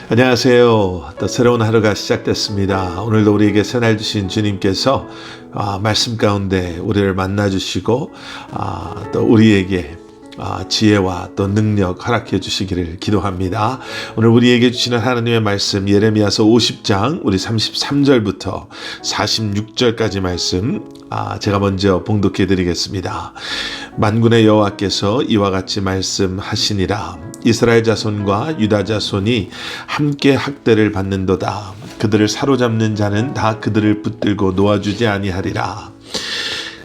안녕하세요. 또 새로운 하루가 시작됐습니다. 오늘도 우리에게 새날 주신 주님께서 말씀 가운데 우리를 만나주시고 또 우리에게 지혜와 또 능력 허락해 주시기를 기도합니다. 오늘 우리에게 주시는 하나님의 말씀 예레미야서 50장 우리 33절부터 46절까지 말씀 제가 먼저 봉독해 드리겠습니다. 만군의 여호와께서 이와 같이 말씀하시니라. 이스라엘 자손과 유다 자손이 함께 학대를 받는도다. 그들을 사로잡는 자는 다 그들을 붙들고 놓아주지 아니하리라.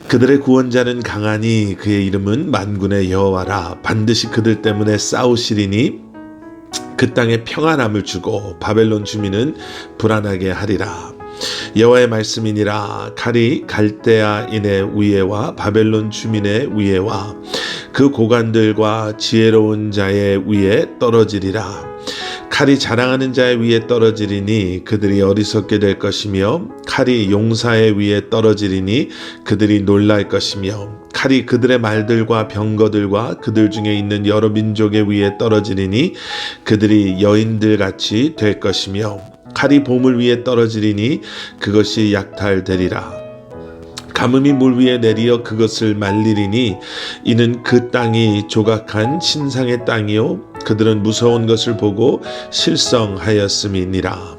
그들의 구원자는 강하니 그의 이름은 만군의 여호와라. 반드시 그들 때문에 싸우시리니 그 땅에 평안함을 주고 바벨론 주민은 불안하게 하리라. 여호와의 말씀이니라. 칼이 갈대아인의 위에와 바벨론 주민의 위에와 그 고관들과 지혜로운 자의 위에 떨어지리라. 칼이 자랑하는 자의 위에 떨어지리니 그들이 어리석게 될 것이며 칼이 용사의 위에 떨어지리니 그들이 놀랄 것이며 칼이 그들의 말들과 병거들과 그들 중에 있는 여러 민족의 위에 떨어지리니 그들이 여인들같이 될 것이며 칼이 보물 위에 떨어지리니 그것이 약탈되리라. 가뭄이 물 위에 내리어 그것을 말리리니 이는 그 땅이 조각한 신상의 땅이요 그들은 무서운 것을 보고 실성하였음이니라.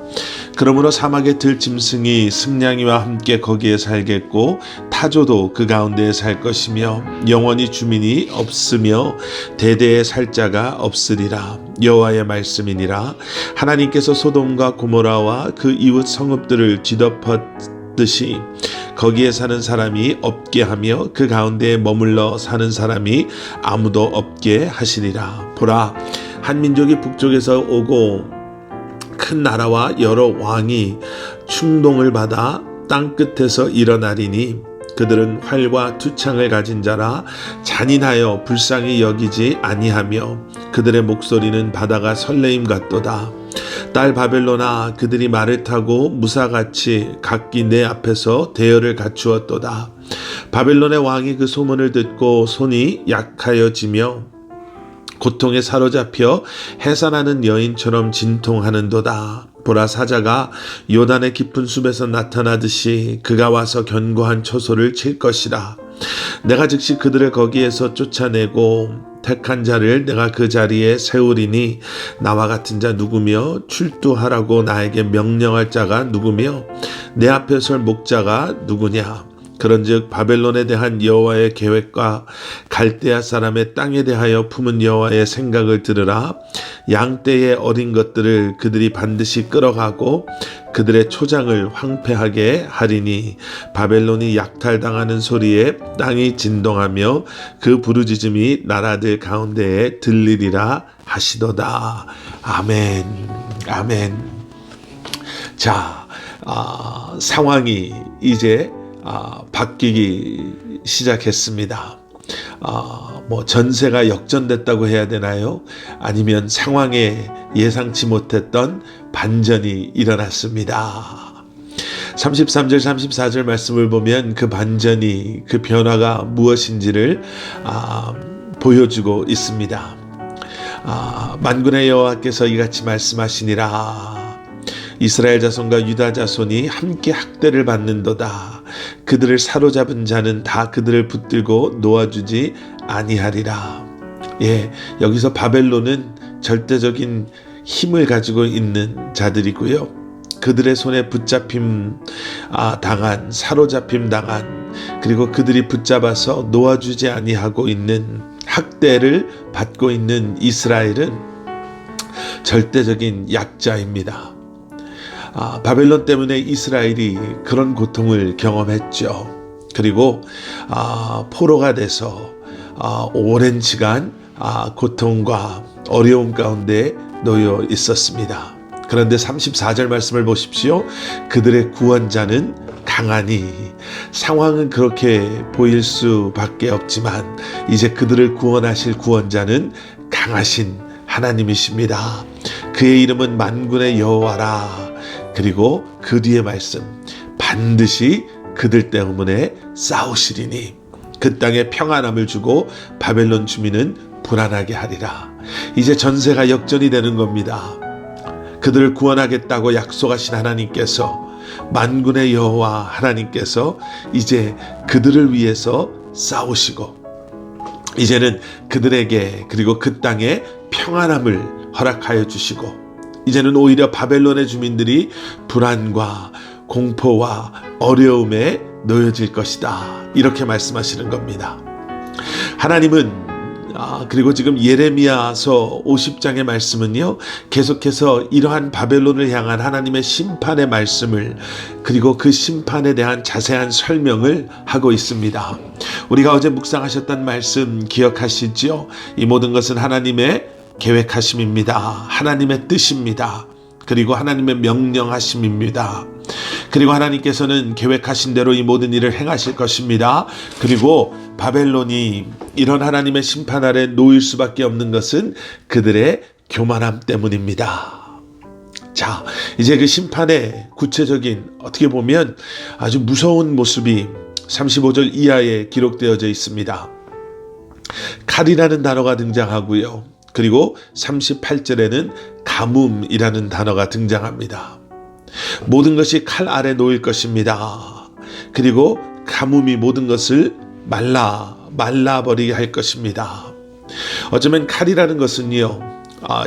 그러므로 사막의 들짐승이 승냥이와 함께 거기에 살겠고 타조도 그 가운데에 살 것이며 영원히 주민이 없으며 대대에 살 자가 없으리라. 여호와의 말씀이니라. 하나님께서 소돔과 고모라와 그 이웃 성읍들을 뒤덮었듯이 거기에 사는 사람이 없게 하며 그 가운데에 머물러 사는 사람이 아무도 없게 하시리라. 보라, 한 민족이 북쪽에서 오고 큰 나라와 여러 왕이 충동을 받아 땅끝에서 일어나리니 그들은 활과 투창을 가진 자라. 잔인하여 불쌍히 여기지 아니하며 그들의 목소리는 바다가 설레임 같도다. 딸 바벨론아, 그들이 말을 타고 무사같이 각기 내 앞에서 대열을 갖추었도다. 바벨론의 왕이 그 소문을 듣고 손이 약하여지며 고통에 사로잡혀 해산하는 여인처럼 진통하는도다. 보라, 사자가 요단의 깊은 숲에서 나타나듯이 그가 와서 견고한 초소를 칠 것이라. 내가 즉시 그들을 거기에서 쫓아내고 택한 자를 내가 그 자리에 세우리니 나와 같은 자 누구며 출두하라고 나에게 명령할 자가 누구며 내 앞에 설 목자가 누구냐. 그런즉 바벨론에 대한 여호와의 계획과 갈대아 사람의 땅에 대하여 품은 여호와의 생각을 들으라. 양떼의 어린 것들을 그들이 반드시 끌어가고 그들의 초장을 황폐하게 하리니 바벨론이 약탈당하는 소리에 땅이 진동하며 그 부르짖음이 나라들 가운데에 들리리라 하시도다. 아멘. 아멘. 자, 상황이 이제 바뀌기 시작했습니다. 전세가 역전됐다고 해야 되나요? 아니면 상황에 예상치 못했던 반전이 일어났습니다. 33절 34절 말씀을 보면 그 반전이, 그 변화가 무엇인지를 보여주고 있습니다. 만군의 여호와께서 이같이 말씀하시니라. 이스라엘 자손과 유다 자손이 함께 학대를 받는도다. 그들을 사로잡은 자는 다 그들을 붙들고 놓아주지 아니하리라. 여기서 바벨론은 절대적인 힘을 가지고 있는 자들이고요. 그들의 손에 붙잡힘 당한, 사로잡힘 당한, 그리고 그들이 붙잡아서 놓아주지 아니하고 있는, 학대를 받고 있는 이스라엘은 절대적인 약자입니다. 바벨론 때문에 이스라엘이 그런 고통을 경험했죠. 그리고 포로가 돼서 오랜 시간 고통과 어려움 가운데 놓여 있었습니다. 그런데 34절 말씀을 보십시오. 그들의 구원자는 강하니. 상황은 그렇게 보일 수밖에 없지만 이제 그들을 구원하실 구원자는 강하신 하나님이십니다. 그의 이름은 만군의 여호와라. 그리고 그 뒤에 말씀, 반드시 그들 때문에 싸우시리니 그 땅에 평안함을 주고 바벨론 주민은 불안하게 하리라. 이제 전세가 역전이 되는 겁니다. 그들을 구원하겠다고 약속하신 하나님께서, 만군의 여호와 하나님께서 이제 그들을 위해서 싸우시고 이제는 그들에게 그리고 그 땅에 평안함을 허락하여 주시고 이제는 오히려 바벨론의 주민들이 불안과 공포와 어려움에 놓여질 것이다, 이렇게 말씀하시는 겁니다. 하나님은 그리고 지금 예레미야서 50장의 말씀은요, 계속해서 이러한 바벨론을 향한 하나님의 심판의 말씀을, 그리고 그 심판에 대한 자세한 설명을 하고 있습니다. 우리가 어제 묵상하셨던 말씀 기억하시죠? 이 모든 것은 하나님의 계획하심입니다. 하나님의 뜻입니다. 그리고 하나님의 명령하심입니다. 그리고 하나님께서는 계획하신 대로 이 모든 일을 행하실 것입니다. 그리고 바벨론이 이런 하나님의 심판 아래 놓일 수밖에 없는 것은 그들의 교만함 때문입니다. 자, 이제 그 심판의 구체적인, 어떻게 보면 아주 무서운 모습이 35절 이하에 기록되어져 있습니다. 칼이라는 단어가 등장하고요. 그리고 38절에는 가뭄이라는 단어가 등장합니다. 모든 것이 칼 아래 놓일 것입니다. 그리고 가뭄이 모든 것을 말라버리게 할 것입니다. 어쩌면 칼이라는 것은요,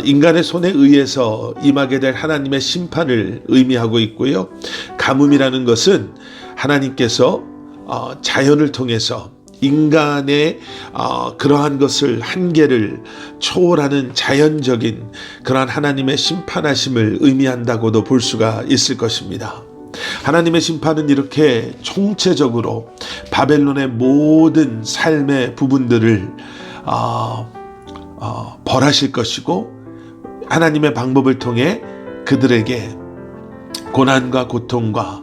인간의 손에 의해서 임하게 될 하나님의 심판을 의미하고 있고요. 가뭄이라는 것은 하나님께서 자연을 통해서 인간의 그러한 것을, 한계를 초월하는 자연적인 그러한 하나님의 심판하심을 의미한다고도 볼 수가 있을 것입니다. 하나님의 심판은 이렇게 총체적으로 바벨론의 모든 삶의 부분들을 벌하실 것이고, 하나님의 방법을 통해 그들에게 고난과 고통과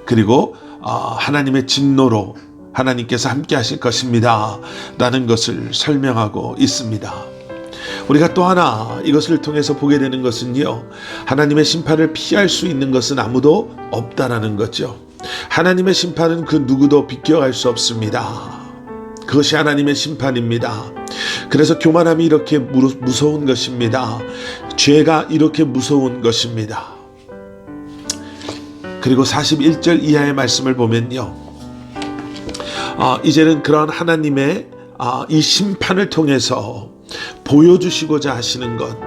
그리고 하나님의 진노로 하나님께서 함께 하실 것입니다 라는 것을 설명하고 있습니다. 우리가 또 하나 이것을 통해서 보게 되는 것은요, 하나님의 심판을 피할 수 있는 것은 아무도 없다라는 거죠. 하나님의 심판은 그 누구도 비껴갈 수 없습니다. 그것이 하나님의 심판입니다. 그래서 교만함이 이렇게 무서운 것입니다. 죄가 이렇게 무서운 것입니다. 그리고 41절 이하의 말씀을 보면요, 이제는 그런 하나님의 이 심판을 통해서 보여주시고자 하시는 것,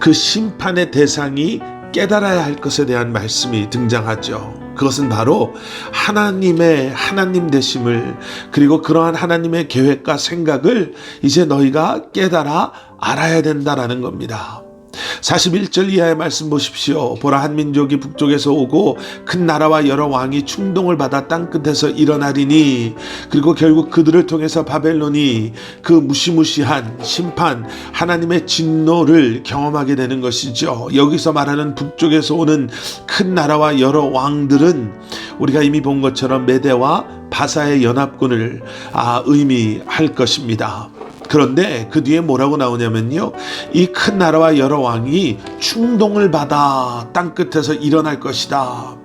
그 심판의 대상이 깨달아야 할 것에 대한 말씀이 등장하죠. 그것은 바로 하나님의 하나님 되심을, 그리고 그러한 하나님의 계획과 생각을 이제 너희가 깨달아 알아야 된다라는 겁니다. 41절 이하의 말씀 보십시오. 보라, 한 민족이 북쪽에서 오고 큰 나라와 여러 왕이 충동을 받아 땅끝에서 일어나리니, 그리고 결국 그들을 통해서 바벨론이 그 무시무시한 심판, 하나님의 진노를 경험하게 되는 것이죠. 여기서 말하는 북쪽에서 오는 큰 나라와 여러 왕들은 우리가 이미 본 것처럼 메대와 바사의 연합군을 의미할 것입니다. 그런데 그 뒤에 뭐라고 나오냐면요, 이 큰 나라와 여러 왕이 충동을 받아 땅끝에서 일어날 것이다.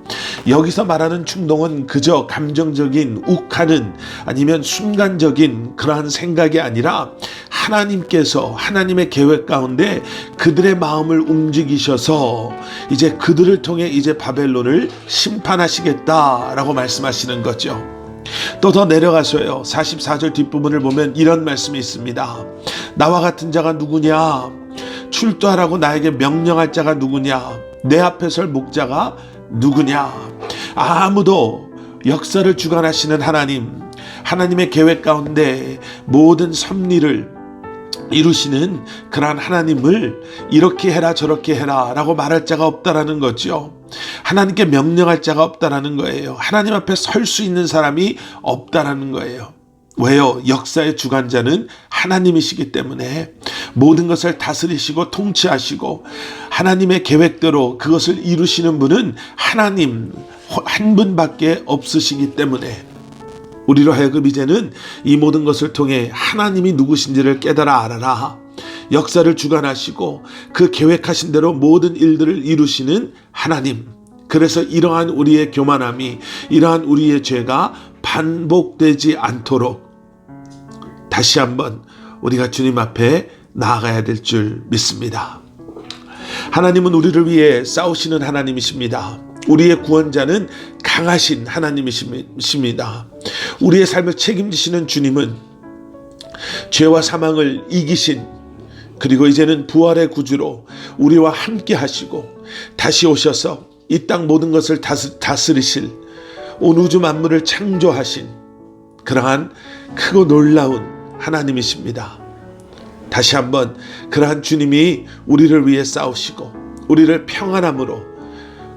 여기서 말하는 충동은 그저 감정적인 욱하는, 아니면 순간적인 그러한 생각이 아니라 하나님께서 하나님의 계획 가운데 그들의 마음을 움직이셔서 이제 그들을 통해 이제 바벨론을 심판하시겠다라고 말씀하시는 거죠. 또 더 내려가서요, 44절 뒷부분을 보면 이런 말씀이 있습니다. 나와 같은 자가 누구냐? 출두하라고 나에게 명령할 자가 누구냐? 내 앞에 설 목자가 누구냐? 아무도, 역사를 주관하시는 하나님, 하나님의 계획 가운데 모든 섭리를 이루시는 그러한 하나님을 이렇게 해라 저렇게 해라 라고 말할 자가 없다라는 거죠. 하나님께 명령할 자가 없다라는 거예요. 하나님 앞에 설 수 있는 사람이 없다라는 거예요. 왜요? 역사의 주관자는 하나님이시기 때문에 모든 것을 다스리시고 통치하시고 하나님의 계획대로 그것을 이루시는 분은 하나님 한 분밖에 없으시기 때문에 우리로 하여금 이제는 이 모든 것을 통해 하나님이 누구신지를 깨달아 알아라. 역사를 주관하시고 그 계획하신 대로 모든 일들을 이루시는 하나님. 그래서 이러한 우리의 교만함이, 이러한 우리의 죄가 반복되지 않도록 다시 한번 우리가 주님 앞에 나아가야 될 줄 믿습니다. 하나님은 우리를 위해 싸우시는 하나님이십니다. 우리의 구원자는 강하신 하나님이십니다. 우리의 삶을 책임지시는 주님은 죄와 사망을 이기신, 그리고 이제는 부활의 구주로 우리와 함께 하시고 다시 오셔서 이 땅 모든 것을 다스리실, 온 우주 만물을 창조하신 그러한 크고 놀라운 하나님이십니다. 다시 한번 그러한 주님이 우리를 위해 싸우시고 우리를 평안함으로,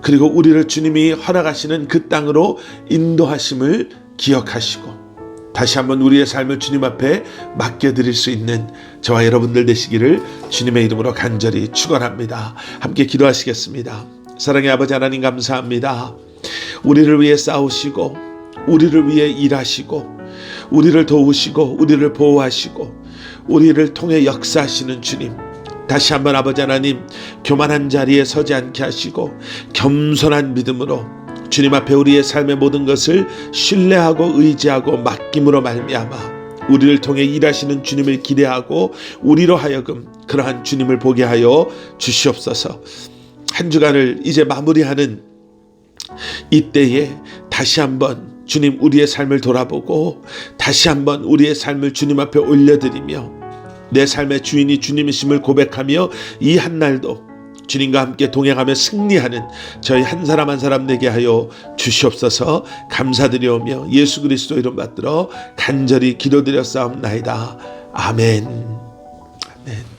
그리고 우리를 주님이 허락하시는 그 땅으로 인도하심을 기억하시고 다시 한번 우리의 삶을 주님 앞에 맡겨드릴 수 있는 저와 여러분들 되시기를 주님의 이름으로 간절히 축원합니다. 함께 기도하시겠습니다. 사랑의 아버지 하나님, 감사합니다. 우리를 위해 싸우시고 우리를 위해 일하시고 우리를 도우시고 우리를 보호하시고 우리를 통해 역사하시는 주님, 다시 한번 아버지 하나님, 교만한 자리에 서지 않게 하시고 겸손한 믿음으로 주님 앞에 우리의 삶의 모든 것을 신뢰하고 의지하고 맡김으로 말미암아 우리를 통해 일하시는 주님을 기대하고 우리로 하여금 그러한 주님을 보게 하여 주시옵소서. 한 주간을 이제 마무리하는 이때에 다시 한번 주님, 우리의 삶을 돌아보고 다시 한번 우리의 삶을 주님 앞에 올려드리며 내 삶의 주인이 주님이심을 고백하며 이 한날도 주님과 함께 동행하며 승리하는 저희 한 사람 한 사람 되게 하여 주시옵소서. 감사드리오며 예수 그리스도 이름 받들어 간절히 기도드렸사옵나이다. 아멘. 아멘.